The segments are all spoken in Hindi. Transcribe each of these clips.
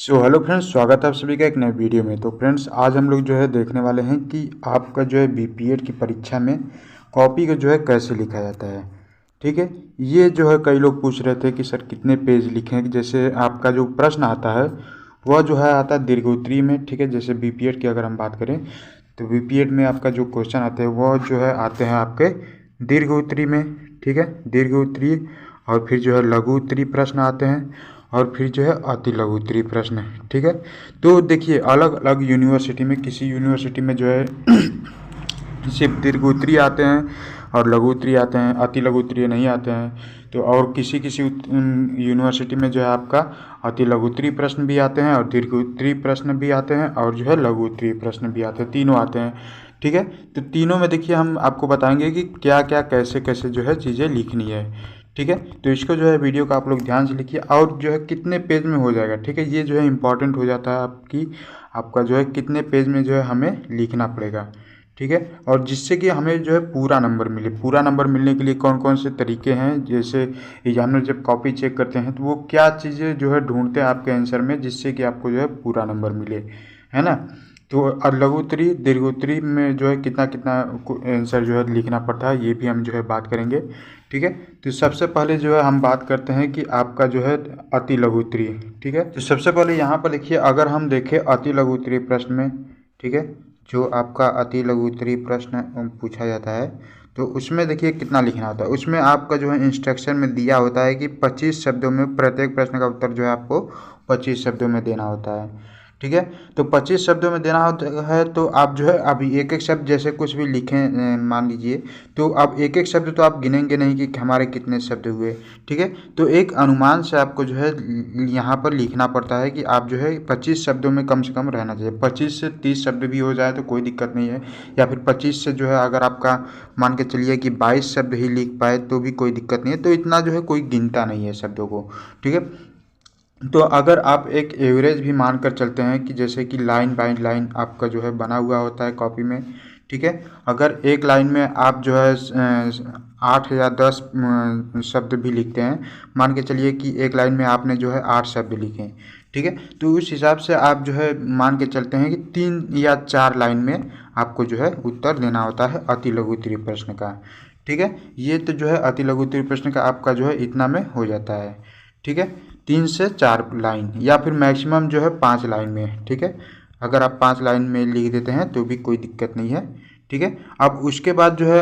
हेलो फ्रेंड्स, स्वागत है आप सभी का एक नए वीडियो में। तो फ्रेंड्स, आज हम लोग जो है देखने वाले हैं कि आपका जो है बीपीएड की परीक्षा में कॉपी को जो है कैसे लिखा जाता है। ठीक है, ये जो है कई लोग पूछ रहे थे कि सर कितने पेज लिखें। जैसे आपका जो प्रश्न आता है वह जो है आता है दीर्घोत्तरी में। ठीक है, जैसे बीपीएड की अगर हम बात करें तो बीपीएड में आपका जो क्वेश्चन आते हैं वह जो है आते हैं आपके दीर्घोत्तरी में। ठीक है, दीर्घोत्तरी और फिर जो है लघु उत्तरी प्रश्न आते हैं और फिर जो है अति लघु उत्तरीय प्रश्न। ठीक है, तो देखिए अलग अलग यूनिवर्सिटी में, किसी यूनिवर्सिटी में जो है सिर्फ दीर्घ उत्तरीय आते हैं और लघु उत्तरीय आते हैं, अति लघु उत्तरीय नहीं आते हैं। तो और किसी किसी यूनिवर्सिटी में जो है आपका अति लघु उत्तरीय प्रश्न भी आते हैं और दीर्घ उत्तरीय प्रश्न भी आते हैं और जो है लघु उत्तरीय प्रश्न भी आते हैं, तीनों आते हैं। ठीक है, तो तीनों में देखिए हम आपको बताएंगे कि क्या क्या कैसे कैसे जो है चीज़ें लिखनी है। ठीक है, तो इसको जो है वीडियो का आप लोग ध्यान से लिखिए और जो है कितने पेज में हो जाएगा। ठीक है, ये जो है इम्पॉर्टेंट हो जाता है आपका जो है कितने पेज में जो है हमें लिखना पड़ेगा। ठीक है, और जिससे कि हमें जो है पूरा नंबर मिले। पूरा नंबर मिलने के लिए कौन कौन से तरीके हैं, जैसे एग्जामिनर जब कॉपी चेक करते हैं तो वो क्या चीज़ें जो है ढूंढते हैं आपके आंसर में जिससे कि आपको जो है पूरा नंबर मिले, है ना। तो लघुत्तरी दीर्घोत्तरी में जो है कितना कितना आंसर जो है लिखना पड़ता है ये भी हम जो है बात करेंगे। ठीक है, तो सबसे पहले जो है हम बात करते हैं कि आपका जो है अति लघु उत्तरीय। ठीक है, तो सबसे पहले यहाँ पर देखिए, अगर हम देखें अति लघु उत्तरीय प्रश्न में, ठीक है, जो आपका अति लघु उत्तरीय प्रश्न पूछा जाता है तो उसमें देखिए कितना लिखना होता है। उसमें आपका जो है इंस्ट्रक्शन में दिया होता है कि 25 शब्दों में प्रत्येक प्रश्न का उत्तर जो है आपको 25 शब्दों में देना होता है। ठीक है, तो 25 शब्दों में देना होता है। तो आप जो है अभी एक एक शब्द जैसे कुछ भी लिखें, मान लीजिए, तो अब एक एक शब्द तो आप गिनेंगे नहीं कि हमारे कितने शब्द हुए। ठीक है, तो एक अनुमान से आपको जो है यहाँ पर लिखना पड़ता है कि आप जो है 25 शब्दों में कम से कम रहना चाहिए। 25 से 30 शब्द भी हो जाए तो कोई दिक्कत नहीं है, या फिर 25 से जो है अगर आपका मान के चलिए कि 22 शब्द ही लिख पाए तो भी कोई दिक्कत नहीं है। तो इतना जो है कोई गिनता नहीं है शब्दों को। ठीक है, तो अगर आप एक एवरेज भी मानकर चलते हैं कि जैसे कि लाइन बाय लाइन आपका जो है बना हुआ होता है कॉपी में। ठीक है, अगर एक लाइन में आप जो है 8 या 10 शब्द भी लिखते हैं, मान के चलिए कि एक लाइन में आपने जो है 8 शब्द लिखे। ठीक है, तो उस हिसाब से आप जो है मान के चलते हैं कि 3 या 4 लाइन में आपको जो है उत्तर देना होता है अति लघु उत्तरीय प्रश्न का। ठीक है, ये तो जो है अति लघु उत्तरीय प्रश्न का आपका जो है इतना में हो जाता है। ठीक है, 3 से 4 लाइन या फिर मैक्सिमम जो है 5 लाइन में। ठीक है, अगर आप 5 लाइन में लिख देते हैं तो भी कोई दिक्कत नहीं है। ठीक है, अब उसके बाद जो है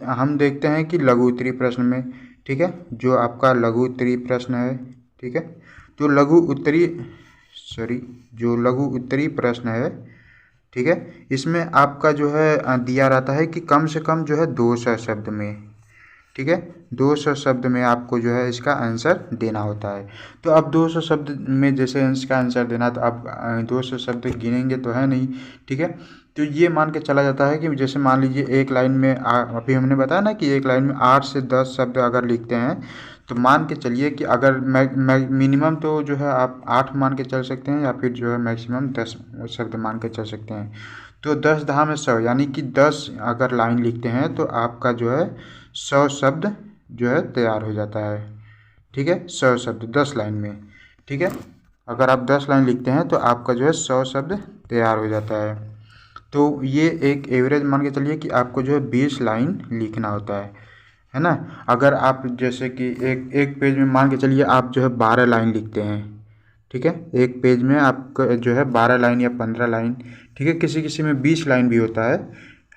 हम देखते हैं कि लघु उत्तरीय प्रश्न में। ठीक है, जो आपका लघु उत्तरीय प्रश्न है, ठीक है, तो जो लघु उत्तरीय प्रश्न है, ठीक है, इसमें आपका जो है दिया रहता है कि कम से कम जो है 200 शब्द में। ठीक है, 200 शब्द में आपको जो है इसका आंसर देना होता है। तो अब 200 शब्द में जैसे इसका आंसर देना, तो आप 200 शब्द गिनेंगे तो है नहीं। ठीक है, तो ये मान के चला जाता है कि जैसे मान लीजिए एक लाइन में अभी हमने बताया ना कि एक लाइन में 8 से 10 शब्द अगर लिखते हैं तो मान के चलिए कि अगर मिनिमम तो जो है आप 8 मान के चल सकते हैं या फिर जो है मैक्सिमम 10 शब्द मान के चल सकते हैं। तो 10 दहा में 100 यानी कि 10 अगर लाइन लिखते हैं तो आपका जो है 100 शब्द जो है तैयार हो जाता है। ठीक है, 100 शब्द 10 लाइन में। ठीक है, अगर आप 10 लाइन लिखते हैं तो आपका जो है 100 शब्द तैयार हो जाता है। तो ये एक एवरेज मान के चलिए कि आपको जो है 20 लाइन लिखना होता है ना। अगर आप जैसे कि एक पेज में मान के चलिए आप जो है 12 लाइन लिखते हैं। ठीक है, एक पेज में आपका जो है 12 लाइन या 15 लाइन। ठीक है, किसी किसी में 20 लाइन भी होता है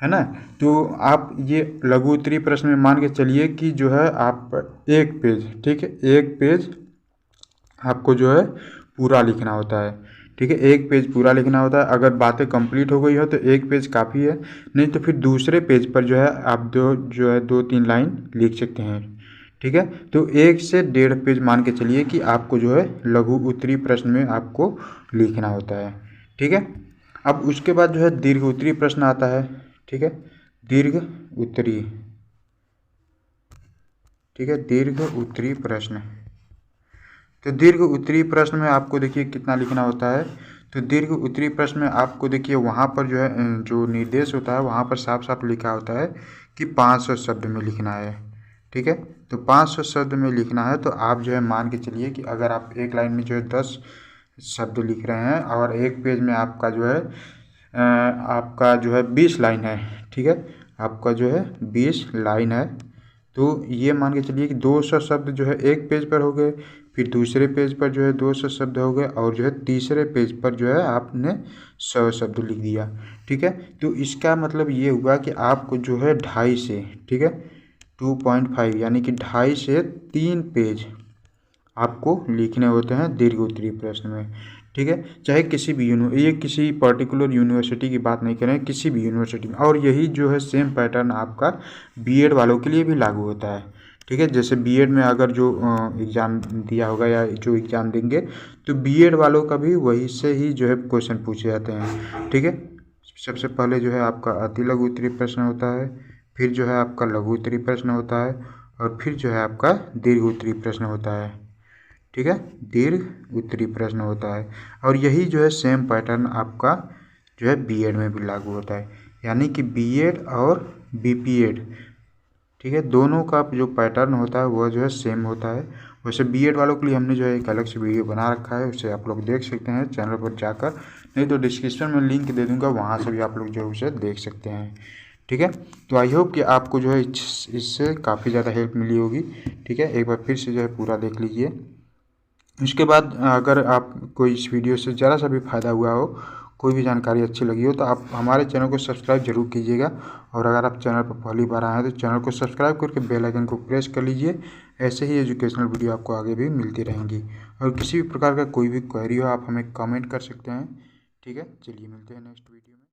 ना। तो आप ये लघु उत्तरीय प्रश्न में मान के चलिए कि जो है आप एक पेज, ठीक है, एक पेज आपको जो है पूरा लिखना होता है। ठीक है, एक पेज पूरा लिखना होता है। अगर बातें कंप्लीट हो गई हो तो एक पेज काफ़ी है, नहीं तो फिर दूसरे पेज पर जो है आप जो है 2-3 लाइन लिख सकते हैं। ठीक है, तो 1 से 1.5 पेज मान के चलिए कि आपको जो है लघु उत्तरीय प्रश्न में आपको लिखना होता है। ठीक है, अब उसके बाद जो है दीर्घ उत्तरीय प्रश्न आता है। ठीक है, दीर्घ उत्तरीय, ठीक है, दीर्घ उत्तरीय प्रश्न। तो दीर्घ उत्तरीय प्रश्न में आपको देखिए कितना लिखना होता है। तो दीर्घ उत्तरीय प्रश्न में आपको देखिए वहाँ पर जो है जो निर्देश होता है वहाँ पर साफ साफ लिखा होता है कि 500 शब्द में लिखना है। ठीक है, तो 500 शब्द में लिखना है। तो आप जो है मान के चलिए कि अगर आप एक लाइन में जो है 10 शब्द लिख रहे हैं और एक पेज में आपका जो है 20 लाइन है। ठीक है, आपका जो है 20 लाइन है, तो ये मान के चलिए कि 200 शब्द जो है एक पेज पर हो गए, फिर दूसरे पेज पर जो है 200 शब्द हो गए, और जो है तीसरे पेज पर जो है आपने 100 शब्द लिख दिया। ठीक है, तो इसका मतलब ये हुआ कि आपको जो है 2.5 से, ठीक है, 2.5 यानी कि 2.5 से 3 पेज आपको लिखने होते हैं दीर्घ उत्तरीय प्रश्न में। ठीक है, चाहे किसी भी ये किसी पर्टिकुलर यूनिवर्सिटी की बात नहीं करें, किसी भी यूनिवर्सिटी में। और यही जो है सेम पैटर्न आपका बीएड वालों के लिए भी लागू होता है। ठीक है, जैसे बीएड में अगर जो एग्ज़ाम दिया होगा या जो एग्ज़ाम देंगे, तो बीएड वालों का भी वही से ही जो है क्वेश्चन पूछे जाते हैं। ठीक है, सबसे पहले जो है आपका अति लघु उत्तरीय प्रश्न होता है, फिर जो है आपका लघु उत्तरीय प्रश्न होता है, और फिर जो है आपका दीर्घ उत्तरीय प्रश्न होता है। ठीक है, दीर्घ उत्तरीय प्रश्न होता है, और यही जो है सेम पैटर्न आपका जो है बीएड में भी लागू होता है, यानी कि बीएड और बीपीएड, ठीक है, दोनों का जो पैटर्न होता है वह जो है सेम होता है। वैसे बीएड वालों के लिए हमने जो है एक अलग से वीडियो बना रखा है, उसे आप लोग देख सकते हैं चैनल पर जाकर, नहीं तो डिस्क्रिप्शन में लिंक दे दूंगा, वहाँ से भी आप लोग जो है उसे देख सकते हैं। ठीक है, तो आई होप कि आपको जो है इससे काफ़ी ज़्यादा हेल्प मिली होगी। ठीक है, एक बार फिर से जो है पूरा देख लीजिए। इसके बाद अगर आप कोई इस वीडियो से ज़रा सा भी फ़ायदा हुआ हो, कोई भी जानकारी अच्छी लगी हो, तो आप हमारे चैनल को सब्सक्राइब जरूर कीजिएगा। और अगर आप चैनल पर पहली बार आए हैं तो चैनल को सब्सक्राइब करके बेल आइकन को प्रेस कर लीजिए। ऐसे ही एजुकेशनल वीडियो आपको आगे भी मिलती रहेंगी। और किसी भी प्रकार का कोई भी क्वेरी हो आप हमें कमेंट कर सकते हैं। ठीक है, चलिए मिलते हैं नेक्स्ट वीडियो।